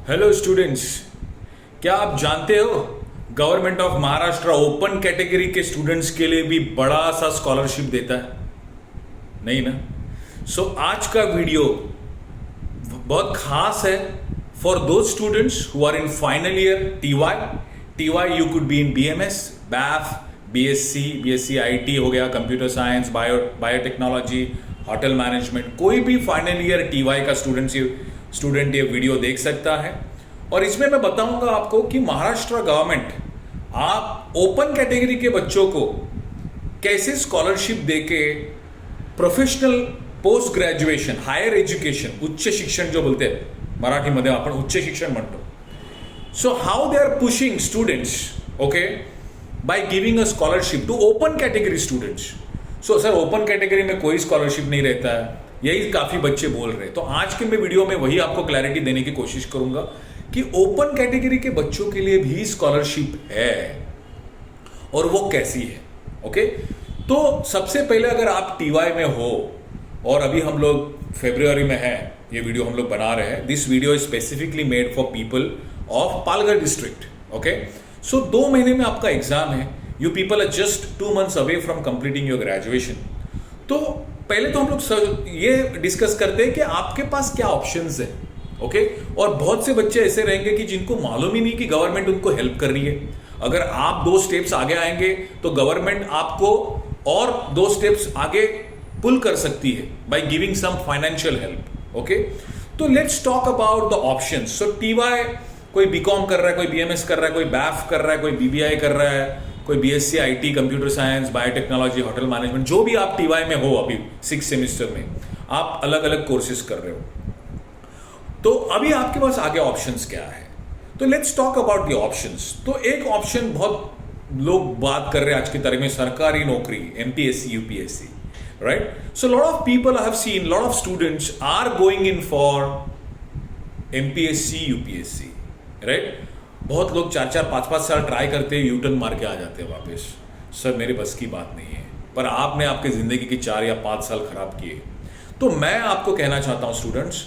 Hello students, क्या आप जानते हो government of Maharashtra open category के स्टूडेंट्स के लिए भी बड़ा सा स्कॉलरशिप देता है? नहीं ना? सो आज का वीडियो बहुत खास है for those students who are in final year TY you could be in BMS, BAF, BSc IT हो गया, computer science, biotechnology, hotel management. कोई भी फाइनल ईयर टीवाई का स्टूडेंट ये वीडियो देख सकता है। और इसमें मैं बताऊंगा आपको कि महाराष्ट्र गवर्नमेंट आप ओपन कैटेगरी के बच्चों को कैसे स्कॉलरशिप देके professional post graduation, higher education, उच्च शिक्षण जो बोलते हैं मराठीमध्ये आपण उच्च शिक्षण म्हणतो, so how they are pushing students, okay, by giving a scholarship to open category students. So sir open category में कोई स्कॉलरशिप नहीं रहता है, यही काफी बच्चे बोल रहे हैं। तो आज के मैं वीडियो में वही आपको क्लैरिटी देने की कोशिश करूंगा कि ओपन कैटेगरी के बच्चों के लिए भी स्कॉलरशिप है और वो कैसी है। ओके, तो सबसे पहले अगर आप टीवाई में हो और अभी हम लोग फरवरी में हैं, ये वीडियो हम लोग बना रहे हैं, this video is specifically made for people of Palghar district. Okay, so 2 महीने में आपका एग्जाम है, you people are just 2 months away from completing your graduation. तो पहले तो हम लोग ये डिस्कस करते हैं कि आपके पास क्या ऑप्शंस है। ओके, और बहुत से बच्चे ऐसे रहेंगे कि जिनको मालूम ही नहीं कि गवर्नमेंट उनको हेल्प कर रही है। अगर आप 2 स्टेप्स आगे आएंगे तो गवर्नमेंट आपको और 2 स्टेप्स आगे पुल कर सकती है by giving some financial help. Okay, तो let's talk about the options. So TY कोई बीकॉम कर रहा है, कोई बीएमएस कर रहा है, कोई बैफ कर रहा है, कोई बीबीआई कर रहा है, कोई BSc IT, computer science, biotechnology, hotel management, जो भी आप टीवाई में हो अभी 6 सेमेस्टर में आप अलग अलग कोर्सेज कर रहे हो, तो अभी आपके पास आगे ऑप्शंस क्या है। तो let's talk about the options. तो एक ऑप्शन बहुत लोग बात कर रहे हैं आज की तारीख में, सरकारी नौकरी, MPSC, UPSC, right. So lot of people I have seen, lot of students are going in for MPSC, UPSC, right. बहुत लोग 4-4, 5-5 साल ट्राई करते हैं, यूटर्न मार के आ जाते हैं वापस। सर मेरे बस की बात नहीं है, पर आपने आपके जिंदगी की 4 या 5 साल खराब किए। तो मैं आपको कहना चाहता हूं स्टूडेंट्स,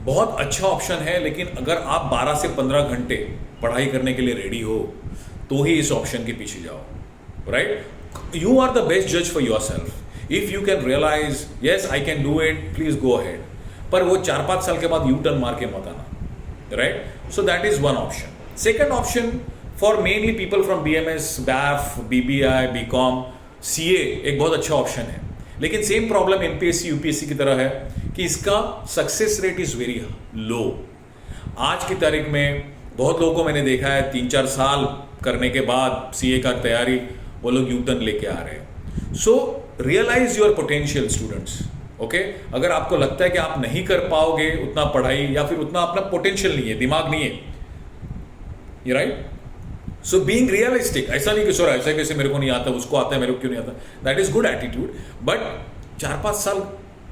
बहुत अच्छा ऑप्शन है, लेकिन अगर आप 12 से 15 घंटे पढ़ाई करने के लिए रेडी हो तो ही इस ऑप्शन के पीछे जाओ, right. You are the best जज for yourself. If you can realise yes I can do it, please go ahead, पर वो 4-5 साल के बाद यू टर्न मार के मत आना, right. So that is one option. Second option for mainly people from BMS, BAF, BBI, BCom, CA एक बहुत अच्छा ऑप्शन है, लेकिन सेम प्रॉब्लम एमपीएससी, यूपीएससी की तरह है कि इसका success rate is very low. आज की तारीख में बहुत लोगों को मैंने देखा है 3-4 साल करने के बाद सीए का तैयारी वो लोग यूटर्न लेके आ रहे हैं। So realise your potential students. Okay, अगर आपको लगता है कि आप नहीं कर पाओगे उतना पढ़ाई या फिर उतना अपना पोटेंशियल नहीं है, दिमाग नहीं है, ये राइट। सो बीइंग रियलिस्टिक, ऐसा नहीं कि सर ऐसा कैसे मेरे को नहीं आता, उसको आता है, मेरे को क्यों नहीं आता, that is good attitude. But 4-5 साल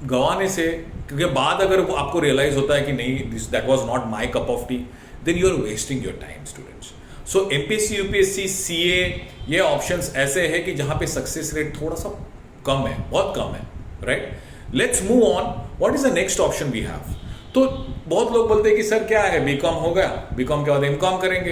गंवाने से, क्योंकि बाद अगर वो आपको रियलाइज होता है कि नहीं this that was not my cup of tea, then you are wasting your time students. So MPSC, UPSC, CA ये ऑप्शंस ऐसे हैं कि जहां पे सक्सेस रेट थोड़ा सा कम है, बहुत कम है, right. Let's move on, what is the next option we have. तो बहुत लोग बोलते हैं कि सर क्या है, बीकॉम हो गया, बीकॉम के बाद एमकॉम करेंगे,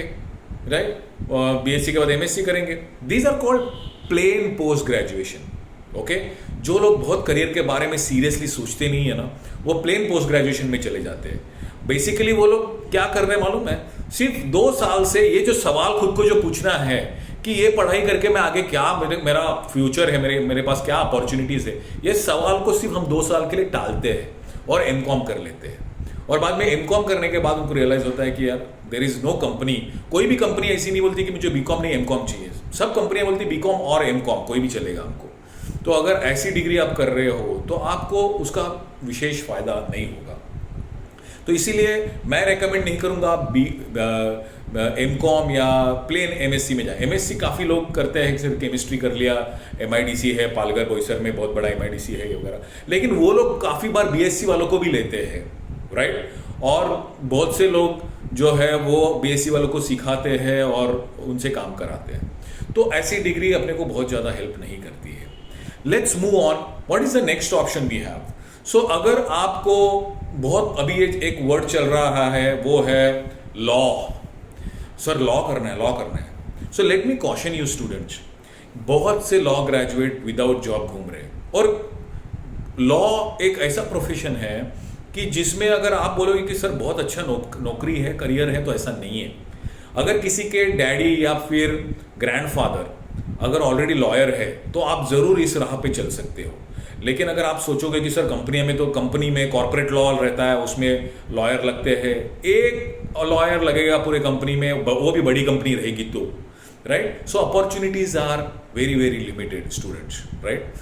राइट, बीएससी के बाद एमएससी करेंगे। These are called plain post graduation. Okay, जो लोग बहुत करियर के बारे में सीरियसली सोचते नहीं है ना, वो प्लेन पोस्ट ग्रेजुएशन में चले जाते हैं। बेसिकली वो लोग क्या कर रहे हैं मालूम है, सिर्फ 2 साल से ये जो सवाल खुद को जो पूछना है कि ये पढ़ाई करके मैं आगे क्या, मेरा फ्यूचर है, मेरे पास क्या अपॉर्चुनिटीज है, ये सवाल को सिर्फ हम 2 साल के लिए टालते हैं और एमकॉम कर लेते हैं। और बाद में एमकॉम करने के बाद उनको रियलाइज होता है कि यार देयर इज नो कंपनी, कोई भी कंपनी ऐसी नहीं बोलती कि मुझे बीकॉम नहीं एमकॉम चाहिए। सब कंपनियां बोलती बीकॉम और एमकॉम, कोई भी चलेगा हमको। तो अगर ऐसी डिग्री आप कर रहे हो तो आपको उसका विशेष फायदा नहीं होगा। तो इसीलिए मैं रेकमेंड नहीं करूंगा आप एमकॉम या प्लेन एमएससी में जाए। एमएससी काफ़ी लोग करते हैं, सिर्फ केमिस्ट्री कर लिया, एमआईडीसी है पालघर बोईसर में, बहुत बड़ा एमआईडीसी है वगैरह, लेकिन वो लोग काफ़ी बार बीएससी वालों को भी लेते हैं, राइट। और बहुत से लोग जो है वो बीएससी वालों को सिखाते हैं और उनसे काम कराते हैं। तो ऐसी डिग्री अपने को बहुत ज़्यादा हेल्प नहीं करती है। Let's move on, what is the next option we have. So अगर आपको बहुत अभी एक वर्ड चल रहा है, वो है लॉ। सर लॉ करना है, लॉ करना है। So let me caution you students, बहुत से लॉ ग्रेजुएट विदाउट जॉब घूम रहे हैं। और लॉ एक ऐसा प्रोफेशन है कि जिसमें अगर आप बोलोगे कि सर बहुत अच्छा नौकरी है, करियर है, तो ऐसा नहीं है। अगर किसी के डैडी या फिर ग्रैंडफादर अगर ऑलरेडी लॉयर है तो आप ज़रूर इस राह पे चल सकते हो। लेकिन अगर आप सोचोगे कि सर कंपनी में, तो कंपनी में कॉर्पोरेट लॉ रहता है, उसमें लॉयर लगते हैं, एक लॉयर लगेगा पूरे कंपनी में, वो भी बड़ी कंपनी रहेगी तो, right. So opportunities are very very limited students, right.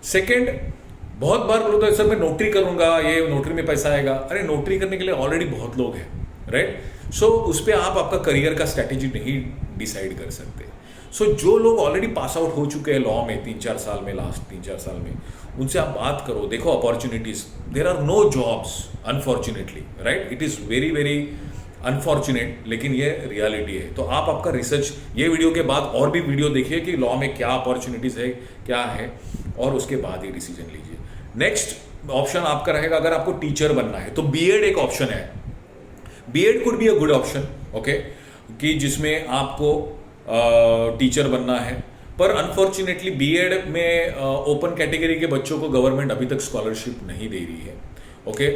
Second, बहुत बार बोलते हैं सर मैं नौकरी करूंगा, ये नौकरी में पैसा आएगा। अरे नौकरी करने के लिए ऑलरेडी बहुत लोग हैं, राइट। सो उस पर आप आपका करियर का स्ट्रैटेजी नहीं डिसाइड कर सकते। सो जो लोग ऑलरेडी पास आउट हो चुके हैं लॉ में 3-4 साल में, लास्ट 3-4 साल में, उनसे आप बात करो, देखो opportunities, there are no jobs unfortunately, right. It is very very unfortunate, लेकिन ये रियलिटी है। तो आप आपका रिसर्च, ये वीडियो के बाद और भी वीडियो देखिए कि लॉ में क्या अपॉर्चुनिटीज है, क्या है, और उसके बाद ही डिसीजन लीजिए। नेक्स्ट ऑप्शन आपका रहेगा, अगर आपको टीचर बनना है तो बीएड एक ऑप्शन है। BEd could be a good option, okay, कि जिसमें आपको टीचर बनना है। पर अनफॉर्चुनेटली बीएड में ओपन कैटेगरी के बच्चों को गवर्नमेंट अभी तक स्कॉलरशिप नहीं दे रही है, ओके।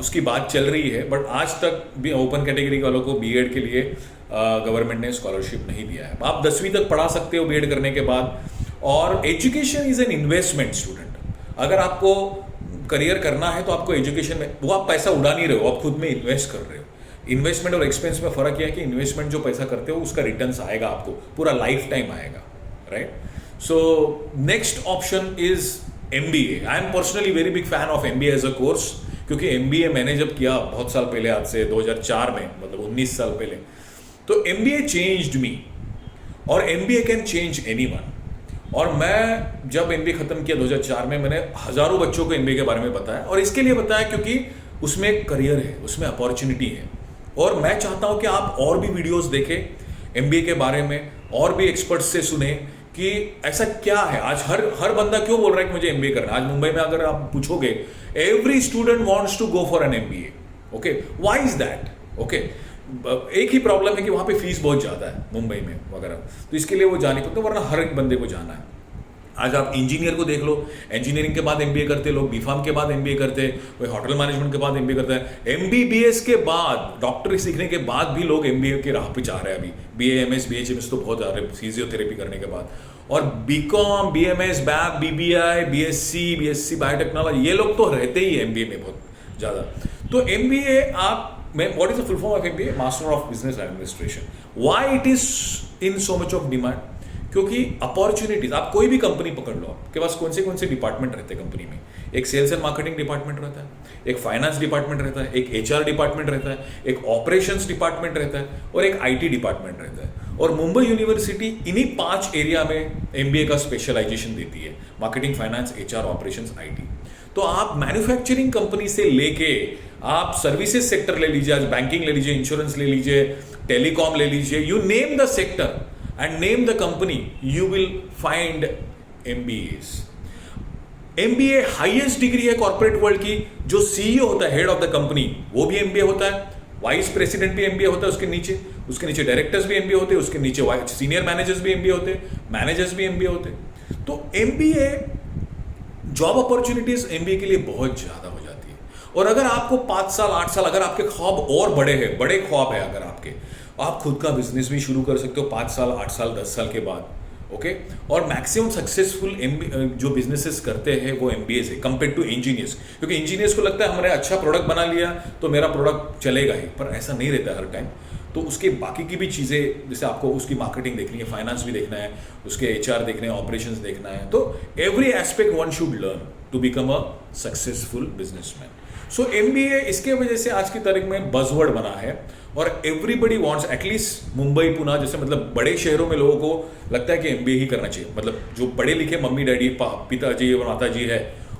उसकी बात चल रही है, बट आज तक भी ओपन कैटेगरी वालों को बीएड के लिए गवर्नमेंट ने स्कॉलरशिप नहीं दिया है। आप 10वीं तक पढ़ा सकते हो बीएड करने के बाद। और education is an investment student. अगर आपको करियर करना है तो आपको एजुकेशन में, वो आप पैसा उड़ा नहीं रहे हो, आप खुद में इन्वेस्ट कर रहे हो। इन्वेस्टमेंट और एक्सपेंस में फर्क यह है कि इन्वेस्टमेंट जो पैसा करते हो उसका रिटर्न्स आएगा, आपको पूरा लाइफ टाइम आएगा, right. So next option is MBA. I am personally very big fan of MBA as a course, क्योंकि एमबीए मैंने जब किया बहुत साल पहले, आज से 2004 में, मतलब 19 साल पहले, तो एमबीए चेंज्ड मी, और एमबीए कैन चेंज एनीवन। और मैं जब एमबीए खत्म किया 2004 में, मैंने हजारों बच्चों को एमबीए के बारे में बताया, और इसके लिए बताया क्योंकि उसमें एक करियर है, उसमें अपॉर्चुनिटी है। और मैं चाहता हूं कि आप और भी वीडियोस देखें एमबीए के बारे में, और भी एक्सपर्ट्स से सुने कि ऐसा क्या है। आज हर बंदा क्यों बोल रहा है कि मुझे एमबीए करना है। आज मुंबई में अगर आप पूछोगे, every student wants to go for an MBA, okay. Why is that, okay. एक ही प्रॉब्लम है कि वहां पे फीस बहुत ज्यादा है मुंबई में वगैरह, तो इसके लिए वो जा नहीं पाते, वरना हर एक बंदे को जाना है। आज आप इंजीनियर को देख लो, इंजीनियरिंग के बाद एमबीए करते लोग, बीफार्म के बाद एमबीए करते, कोई होटल मैनेजमेंट के बाद एमबीए करता है, एमबीबीएस के बाद, डॉक्टरी सीखने के बाद भी लोग एमबीए के राह पे जा रहे हैं अभी। बीएएमएस बीएचएमएस तो बहुत जा रहे हैं फिजियोथेरेपी करने के बाद। और BCom, BMS, BAF, BBI, BSc biotechnology, ये लोग तो रहते ही एमबीए में बहुत ज़्यादा। तो एमबीए आप, what is the full form of MBA? Master of business administration. Why it is in so much of demand? क्योंकि अपॉर्चुनिटीज, आप कोई भी कंपनी पकड़ लो, आपके पास कौन से डिपार्टमेंट रहते हैं कंपनी में? एक सेल्स एंड मार्केटिंग डिपार्टमेंट रहता है, एक फाइनेंस डिपार्टमेंट रहता है, एक एचआर डिपार्टमेंट रहता है, एक ऑपरेशंस डिपार्टमेंट रहता है, और एक आईटी डिपार्टमेंट रहता है। और मुंबई यूनिवर्सिटी इन्हीं 5 एरिया में एमबीए का स्पेशलाइजेशन देती है, marketing, finance, HR, operations, IT. तो आप मैन्युफैक्चरिंग कंपनी से लेके आप सर्विसेज सेक्टर ले लीजिए, आज बैंकिंग ले लीजिए, इंश्योरेंस ले लीजिए, टेलीकॉम ले लीजिए, you name the sector and name the company, you will find MBAs. MBA highest degree है कॉर्पोरेट वर्ल्ड की। जो सीईओ होता है, हेड ऑफ द कंपनी, वो भी एमबीए होता है, वाइस प्रेसिडेंट भी एमबीए होता है, उसके नीचे डायरेक्टर्स भी एमबीए होते हैं, उसके नीचे सीनियर मैनेजर्स भी एमबीए होते हैं, मैनेजर्स भी एमबीए होते हैं। तो एमबीए, जॉब अपॉर्चुनिटीज एमबीए के लिए बहुत ज्यादा हो जाती है। और अगर आपको 5 साल 8 साल, अगर आपके ख्वाब और बड़े ख्वाब है, अगर आपके, आप खुद का बिजनेस भी शुरू कर सकते हो 5 साल 8 साल 10 साल के बाद, ओके। और मैक्सिमम सक्सेसफुल जो बिजनेसेस करते हैं वो एमबीएस है कंपेयर टू इंजीनियर्स। क्योंकि इंजीनियर्स को लगता है हमने अच्छा प्रोडक्ट बना लिया तो मेरा प्रोडक्ट चलेगा ही, पर ऐसा नहीं रहता हर टाइम। तो उसके बाकी की भी चीज़ें, जैसे आपको उसकी मार्केटिंग देखनी है, फाइनेंस भी देखना है, उसके एचआर देखने हैं, ऑपरेशंस देखना है। तो every aspect one should learn to become a successful businessman. So MBA इसके वजह से आज की तारीख में बज़वर्ड बना है, और everybody wants, at least Mumbai, Pune जैसे मतलब बड़े शहरों में लोगों को लगता है कि एमबीए ही करना चाहिए। मतलब जो पढ़े लिखे मम्मी डैडी, पिताजी और माताजी है,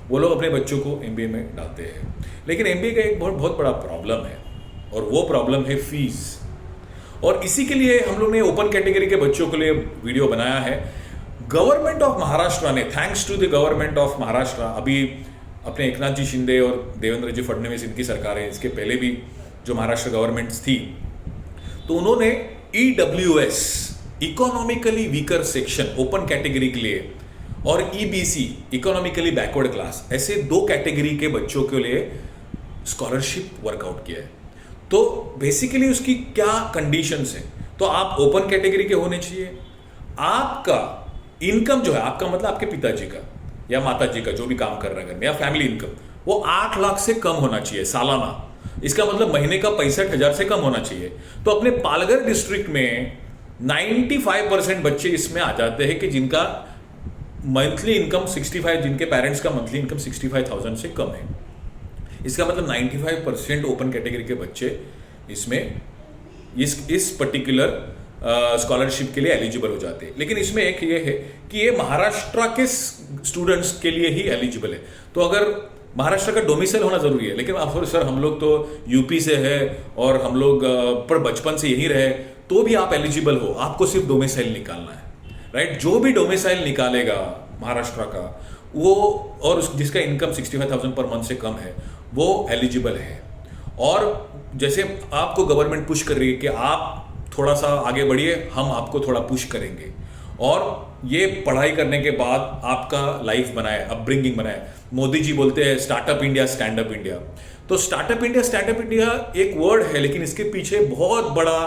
वो लोग अपने बच्चों को एमबीए में डालते हैं। लेकिन एमबीए का एक बहुत बड़ा प्रॉब्लम है, और वो प्रॉब्लम है फीस। और इसी के लिए हम लोग ने ओपन कैटेगरी के बच्चों के लिए वीडियो बनाया है। गवर्नमेंट ऑफ महाराष्ट्र ने, thanks to the government of Maharashtra, अभी अपने एकनाथ जी शिंदे और देवेंद्र जी फडणवीस, इनकी सरकारें, इसके पहले भी जो महाराष्ट्र गवर्नमेंट्स थी, तो उन्होंने EWS, economically weaker section, open category के लिए, और EBC, इकोनॉमिकली बैकवर्ड क्लास, ऐसे 2 कैटेगरी के बच्चों के लिए स्कॉलरशिप वर्कआउट किया है। तो बेसिकली उसकी क्या कंडीशंस है, तो आप ओपन कैटेगरी के होने चाहिए, आपका इनकम जो है, आपका मतलब आपके पिताजी का या माता जी का जो भी काम कर रहा है घर में, या फैमिली इनकम, वो 8 लाख से कम होना चाहिए सालाना। इसका मतलब महीने का 65,000 से कम होना चाहिए। तो अपने पालघर डिस्ट्रिक्ट में 95% बच्चे इसमें आ जाते हैं कि जिनका मंथली इनकम 65, जिनके पेरेंट्स का मंथली इनकम 65,000 से कम है। इसका मतलब 95% ओपन कैटेगरी के बच्चे इसमें इस पर्टिकुलर स्कॉलरशिप के लिए एलिजिबल हो जाते हैं। लेकिन इसमें एक ये है कि ये महाराष्ट्र के स्टूडेंट्स के लिए ही एलिजिबल है। तो अगर महाराष्ट्र का डोमिसाइल होना जरूरी है, लेकिन आप सर हम लोग तो यूपी से है और हम लोग पर बचपन से यहीं रहे, तो भी आप एलिजिबल हो। आपको सिर्फ डोमिसाइल निकालना है, राइट। जो भी डोमिसाइल निकालेगा महाराष्ट्र का वो, और जिसका इनकम 65,000 पर मंथ से कम है, वो एलिजिबल है। और जैसे आपको गवर्नमेंट पुश कर रही है कि आप थोड़ा सा आगे बढ़िए, हम आपको थोड़ा पुश करेंगे, और ये पढ़ाई करने के बाद आपका लाइफ बनाए, अपब्रिंगिंग बनाए। मोदी जी बोलते हैं startup India, stand up India. तो स्टार्टअप इंडिया एक वर्ड है, लेकिन इसके पीछे बहुत बड़ा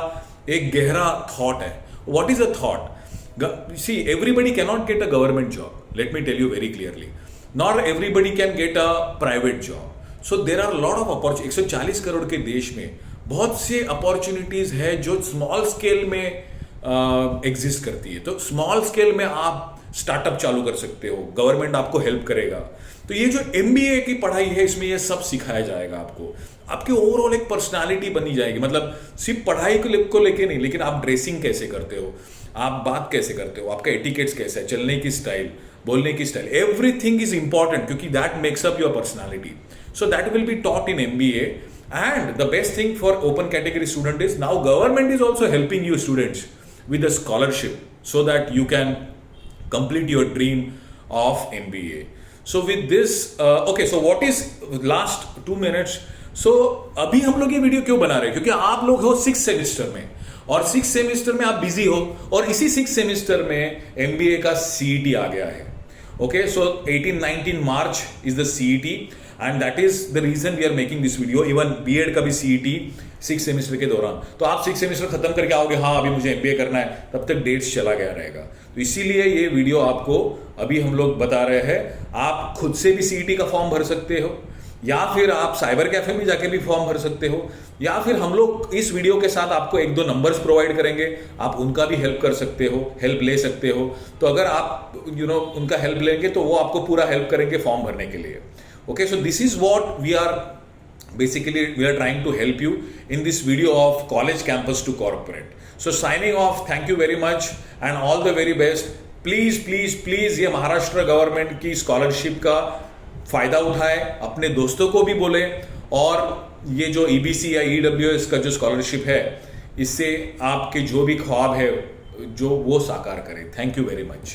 एक गहरा थॉट है। What is a thought? See, everybody cannot get a government job. Let me tell you very clearly. Not everybody can get a private job. So there are a lot of opportunities. 140 crore के देश में बहुत से opportunities है जो small scale में exist करती है। तो स्मॉल स्केल में आप स्टार्टअप चालू कर सकते हो, गवर्नमेंट आपको हेल्प करेगा। तो ये जो MBA की पढ़ाई है, इसमें ये सब सिखाया जाएगा आपको। आपकी ओवरऑल एक पर्सनालिटी बनी जाएगी। मतलब सिर्फ पढ़ाई को लेके नहीं, लेकिन आप ड्रेसिंग कैसे करते हो, आप बात कैसे करते हो, आपका एटिकेट्स कैसा है, चलने की स्टाइल, बोलने की स्टाइल, एवरीथिंग इज इंपॉर्टेंट, क्योंकि that makes up your personality. So that will be taught in MBA। And the best thing for open category student is now government is also helping you students with a scholarship so that you can complete your dream of MBA. So with this, okay, so what is last 2 minutes? So अभी हम लोग ये video क्यों बना रहे हैं? क्योंकि आप लोग हो 6th सेमिस्टर में, और 6th सेमिस्टर में आप बिजी हो, और इसी 6th सेमिस्टर में MBA का CET आ गया है। Okay, so 18-19 March is the CET, and that is the reason we are making this video. Even B.Ed का भी CET 6th सेमिस्टर के दौरान। तो आप 6th सेमिस्टर खत्म करके आओगे, हाँ अभी मुझे MBA करना है, तब तक डेट्स चला गया रहेगा। तो इसीलिए ये वीडियो आपको अभी हम लोग बता रहे हैं। आप खुद से भी CET का फॉर्म भर सकते हो, या फिर आप साइबर कैफे में जाके भी फॉर्म भर सकते हो, या फिर हम लोग इस वीडियो के साथ आपको 1-2 नंबर्स प्रोवाइड करेंगे, आप उनका भी हेल्प कर सकते हो, हेल्प ले सकते हो। तो अगर आप उनका हेल्प लेंगे तो वो आपको पूरा हेल्प करेंगे फॉर्म भरने के लिए। Okay, so this is what we are trying to help you in this video of college campus to corporate. So signing off, thank you very much and all the very best. Please ये Maharashtra government की scholarship का फायदा उठाए, अपने दोस्तों को भी बोले, और ये जो EBC या EWS का जो स्कॉलरशिप है, इससे आपके जो भी ख्वाब है जो वो साकार करें। Thank you very much.